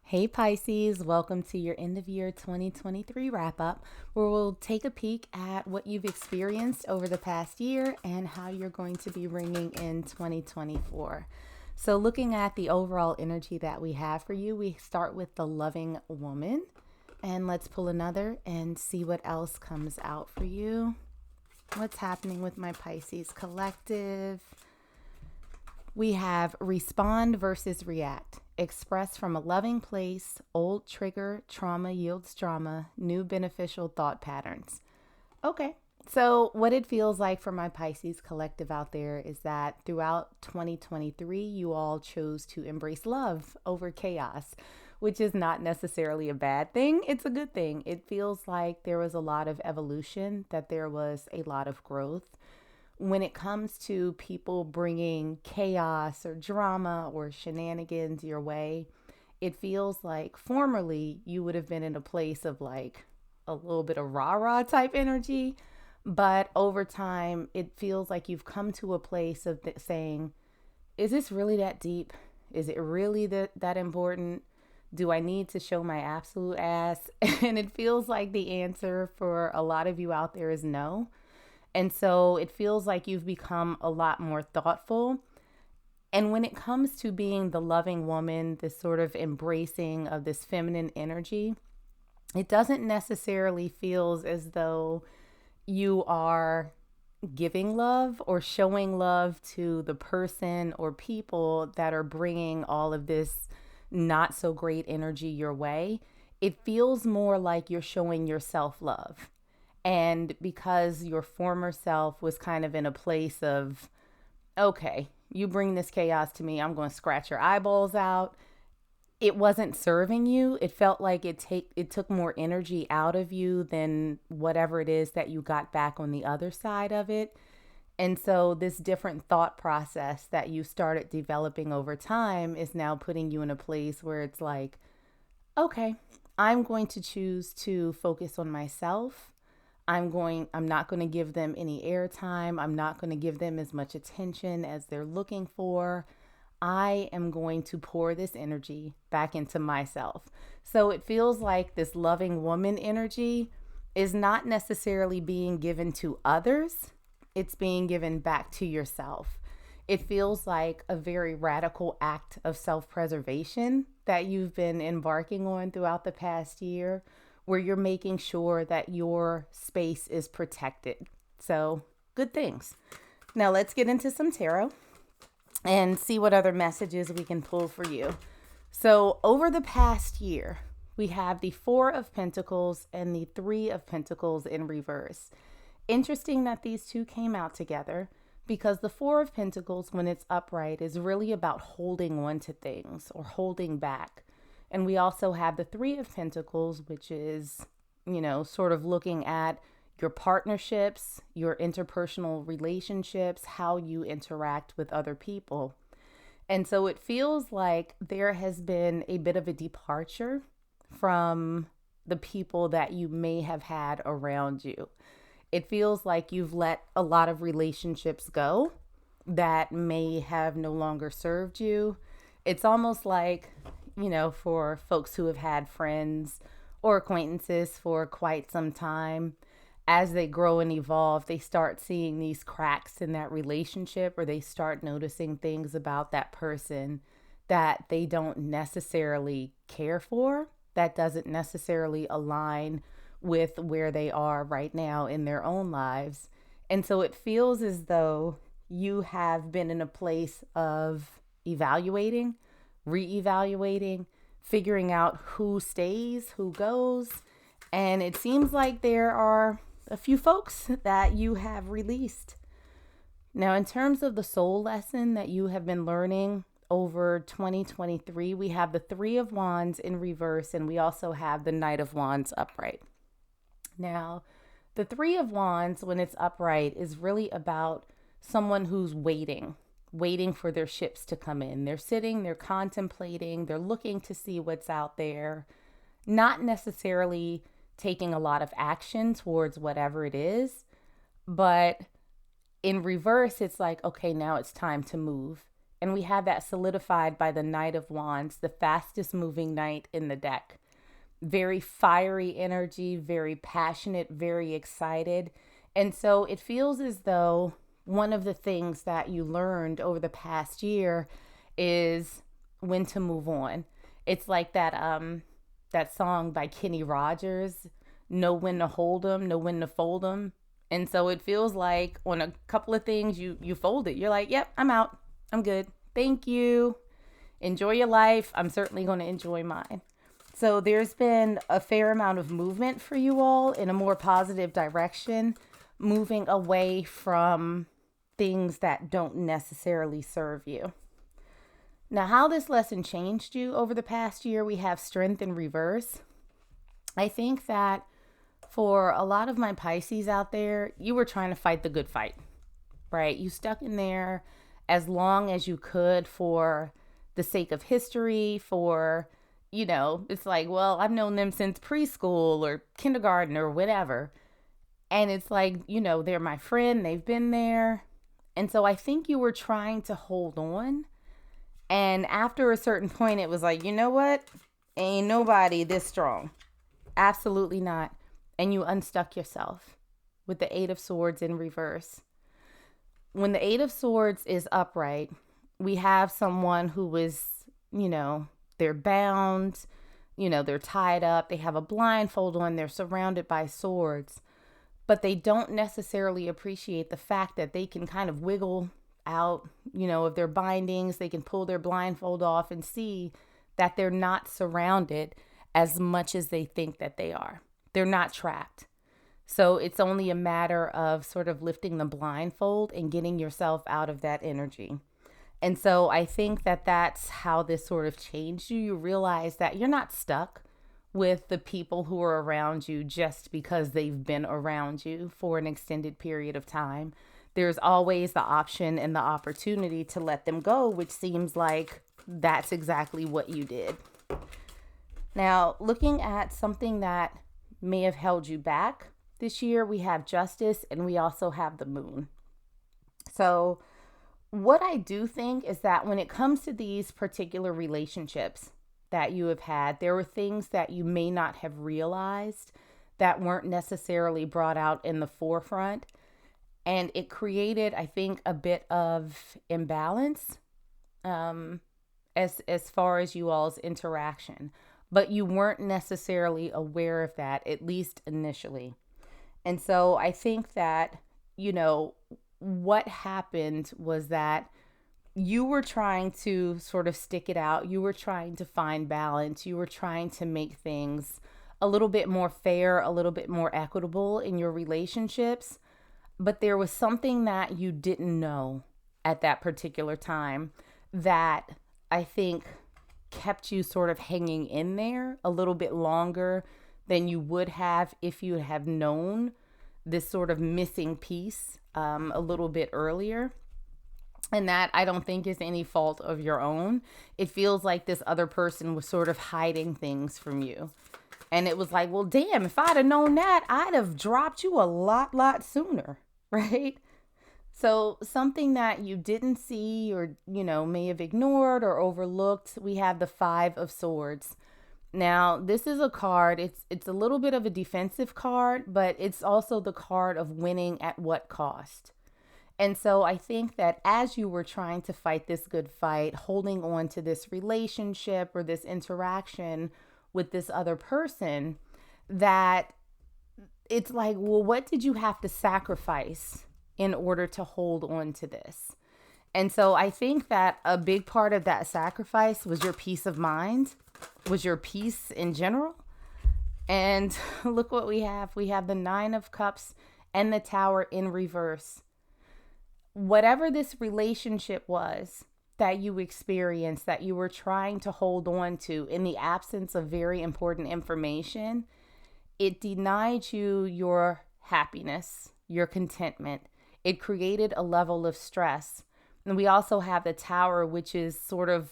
Hey Pisces, welcome to your end of year 2023 wrap up, where we'll take a peek at what you've experienced over the past year and how you're going to be ringing in 2024. So, looking at the overall energy that we have for you, we start with the loving woman. And let's pull another and see what else comes out for you. What's happening with my Pisces collective? We have respond versus react. Express from a loving place, old trigger, trauma yields drama, new beneficial thought patterns. Okay, so what it feels like for my Pisces collective out there is that throughout 2023, you all chose to embrace love over chaos, which is not necessarily a bad thing. It's a good thing. It feels like there was a lot of evolution, that there was a lot of growth when it comes to people bringing chaos or drama or shenanigans your way. It feels like formerly you would have been in a place of like a little bit of rah rah type energy. But over time, it feels like you've come to a place of saying, is this really that deep? Is it really that important? Do I need to show my absolute ass? And it feels like the answer for a lot of you out there is no. And so it feels like you've become a lot more thoughtful. And when it comes to being the loving woman, this sort of embracing of this feminine energy, it doesn't necessarily feel as though you are giving love or showing love to the person or people that are bringing all of this not so great energy your way. It feels more like you're showing yourself love. And because your former self was kind of in a place of, okay, you bring this chaos to me, I'm going to scratch your eyeballs out. It wasn't serving you. It felt like it took more energy out of you than whatever it is that you got back on the other side of it. And so this different thought process that you started developing over time is now putting you in a place where it's like, okay, I'm going to choose to focus on myself. I'm not going to give them any airtime. I'm not going to give them as much attention as they're looking for. I am going to pour this energy back into myself. So it feels like this loving woman energy is not necessarily being given to others. It's being given back to yourself. It feels like a very radical act of self-preservation that you've been embarking on throughout the past year, where you're making sure that your space is protected. So, good things. Now, let's get into some tarot and see what other messages we can pull for you. So, over the past year, we have the Four of Pentacles and the Three of Pentacles in reverse. Interesting that these two came out together, because the Four of Pentacles, when it's upright, is really about holding on to things or holding back. And we also have the Three of Pentacles, which is, sort of looking at your partnerships, your interpersonal relationships, how you interact with other people. And so it feels like there has been a bit of a departure from the people that you may have had around you. It feels like you've let a lot of relationships go that may have no longer served you. It's almost like, for folks who have had friends or acquaintances for quite some time, as they grow and evolve, they start seeing these cracks in that relationship, or they start noticing things about that person that they don't necessarily care for, that doesn't necessarily align with where they are right now in their own lives. And so it feels as though you have been in a place of evaluating, reevaluating, figuring out who stays, who goes. And it seems like there are a few folks that you have released. Now, in terms of the soul lesson that you have been learning over 2023, we have the Three of Wands in reverse, and we also have the Knight of Wands upright. Now, the Three of Wands, when it's upright, is really about someone who's waiting for their ships to come in. They're sitting, they're contemplating, they're looking to see what's out there, not necessarily taking a lot of action towards whatever it is. But in reverse, it's like, okay, now it's time to move. And we have that solidified by the Knight of Wands, the fastest moving knight in the deck. Very fiery energy, very passionate, very excited. And so it feels as though one of the things that you learned over the past year is when to move on. It's like that song by Kenny Rogers, know when to hold 'em, know when to fold 'em. And so it feels like on a couple of things you fold it. You're like, yep, I'm out. I'm good. Thank you. Enjoy your life. I'm certainly going to enjoy mine. So there's been a fair amount of movement for you all in a more positive direction, moving away from things that don't necessarily serve you. Now, how this lesson changed you over the past year, we have Strength in reverse. I think that for a lot of my Pisces out there, you were trying to fight the good fight, right? You stuck in there as long as you could for the sake of history, for, it's like, well, I've known them since preschool or kindergarten or whatever. And it's like, they're my friend, they've been there. And so I think you were trying to hold on. And after a certain point, it was like, you know what? Ain't nobody this strong. Absolutely not. And you unstuck yourself with the Eight of Swords in reverse. When the Eight of Swords is upright, we have someone who is, they're bound, they're tied up, they have a blindfold on, they're surrounded by swords, but they don't necessarily appreciate the fact that they can kind of wiggle out, of their bindings. They can pull their blindfold off and see that they're not surrounded as much as they think that they are. They're not trapped. So it's only a matter of sort of lifting the blindfold and getting yourself out of that energy. And so I think that that's how this sort of changed you. You realize that you're not stuck with the people who are around you just because they've been around you for an extended period of time. There's always the option and the opportunity to let them go, which seems like that's exactly what you did. Now, looking at something that may have held you back this year, we have Justice and we also have the Moon. So what I do think is that when it comes to these particular relationships that you have had, there were things that you may not have realized that weren't necessarily brought out in the forefront. And it created, I think, a bit of imbalance as far as you all's interaction. But you weren't necessarily aware of that, at least initially. And so I think that, what happened was that you were trying to sort of stick it out. You were trying to find balance. You were trying to make things a little bit more fair, a little bit more equitable in your relationships. But there was something that you didn't know at that particular time that I think kept you sort of hanging in there a little bit longer than you would have if you have known this sort of missing piece a little bit earlier. And that I don't think is any fault of your own. It feels like this other person was sort of hiding things from you. And it was like, well, damn, if I'd have known that, I'd have dropped you a lot sooner, right? So something that you didn't see or, may have ignored or overlooked, we have the Five of Swords. Now, this is a card, it's a little bit of a defensive card, but it's also the card of winning at what cost. And so I think that as you were trying to fight this good fight, holding on to this relationship or this interaction with this other person, that it's like, well, what did you have to sacrifice in order to hold on to this? And so I think that a big part of that sacrifice was your peace of mind, was your peace in general. And look what we have. We have the Nine of Cups and the Tower in reverse. Whatever this relationship was that you experienced, that you were trying to hold on to in the absence of very important information, it denied you your happiness, your contentment. It created a level of stress. And we also have the Tower, which is sort of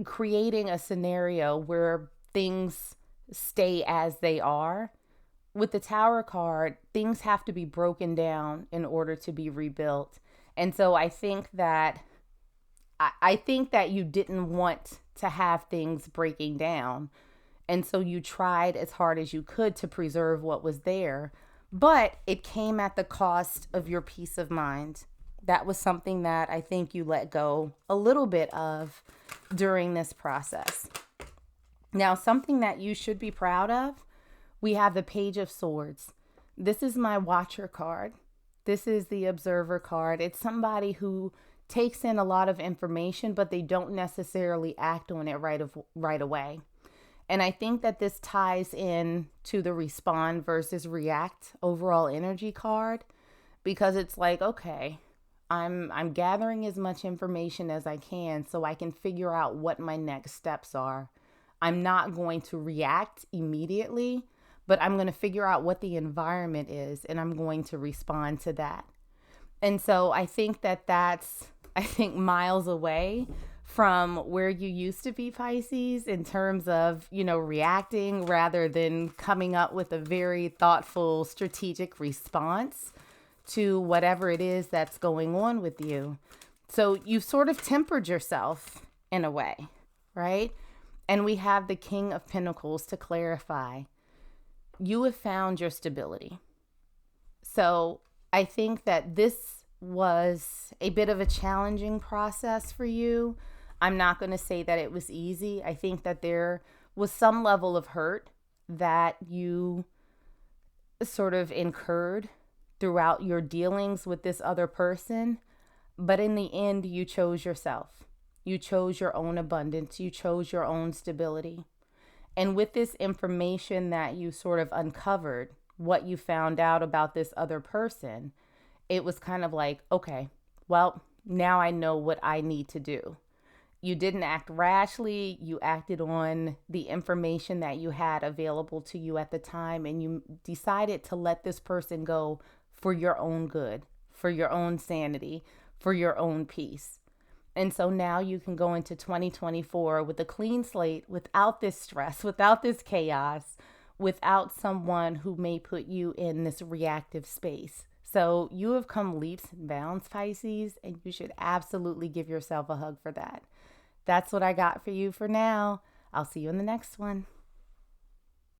creating a scenario where things stay as they are. With the Tower card, things have to be broken down in order to be rebuilt. And so I think that I think that you didn't want to have things breaking down. And so you tried as hard as you could to preserve what was there, but it came at the cost of your peace of mind. That was something that I think you let go a little bit of during this process. Now, something that you should be proud of, we have the Page of Swords. This is my Watcher card. This is the Observer card. It's somebody who takes in a lot of information, but they don't necessarily act on it right away. And I think that this ties in to the respond versus react overall energy card, because it's like, okay, I'm gathering as much information as I can so I can figure out what my next steps are. I'm not going to react immediately, but I'm going to figure out what the environment is and I'm going to respond to that. And so I think that that's miles away from where you used to be, Pisces, in terms of, reacting rather than coming up with a very thoughtful, strategic response to whatever it is that's going on with you. So you've sort of tempered yourself in a way, right? And we have the King of Pentacles to clarify. You have found your stability. So I think that this was a bit of a challenging process for you. I'm not going to say that it was easy. I think that there was some level of hurt that you sort of incurred throughout your dealings with this other person. But in the end, you chose yourself. You chose your own abundance. You chose your own stability. And with this information that you sort of uncovered, what you found out about this other person, it was kind of like, okay, well, now I know what I need to do. You didn't act rashly. You acted on the information that you had available to you at the time, and you decided to let this person go for your own good, for your own sanity, for your own peace. And so now you can go into 2024 with a clean slate, without this stress, without this chaos, without someone who may put you in this reactive space. So you have come leaps and bounds, Pisces, and you should absolutely give yourself a hug for that. That's what I got for you for now. I'll see you in the next one.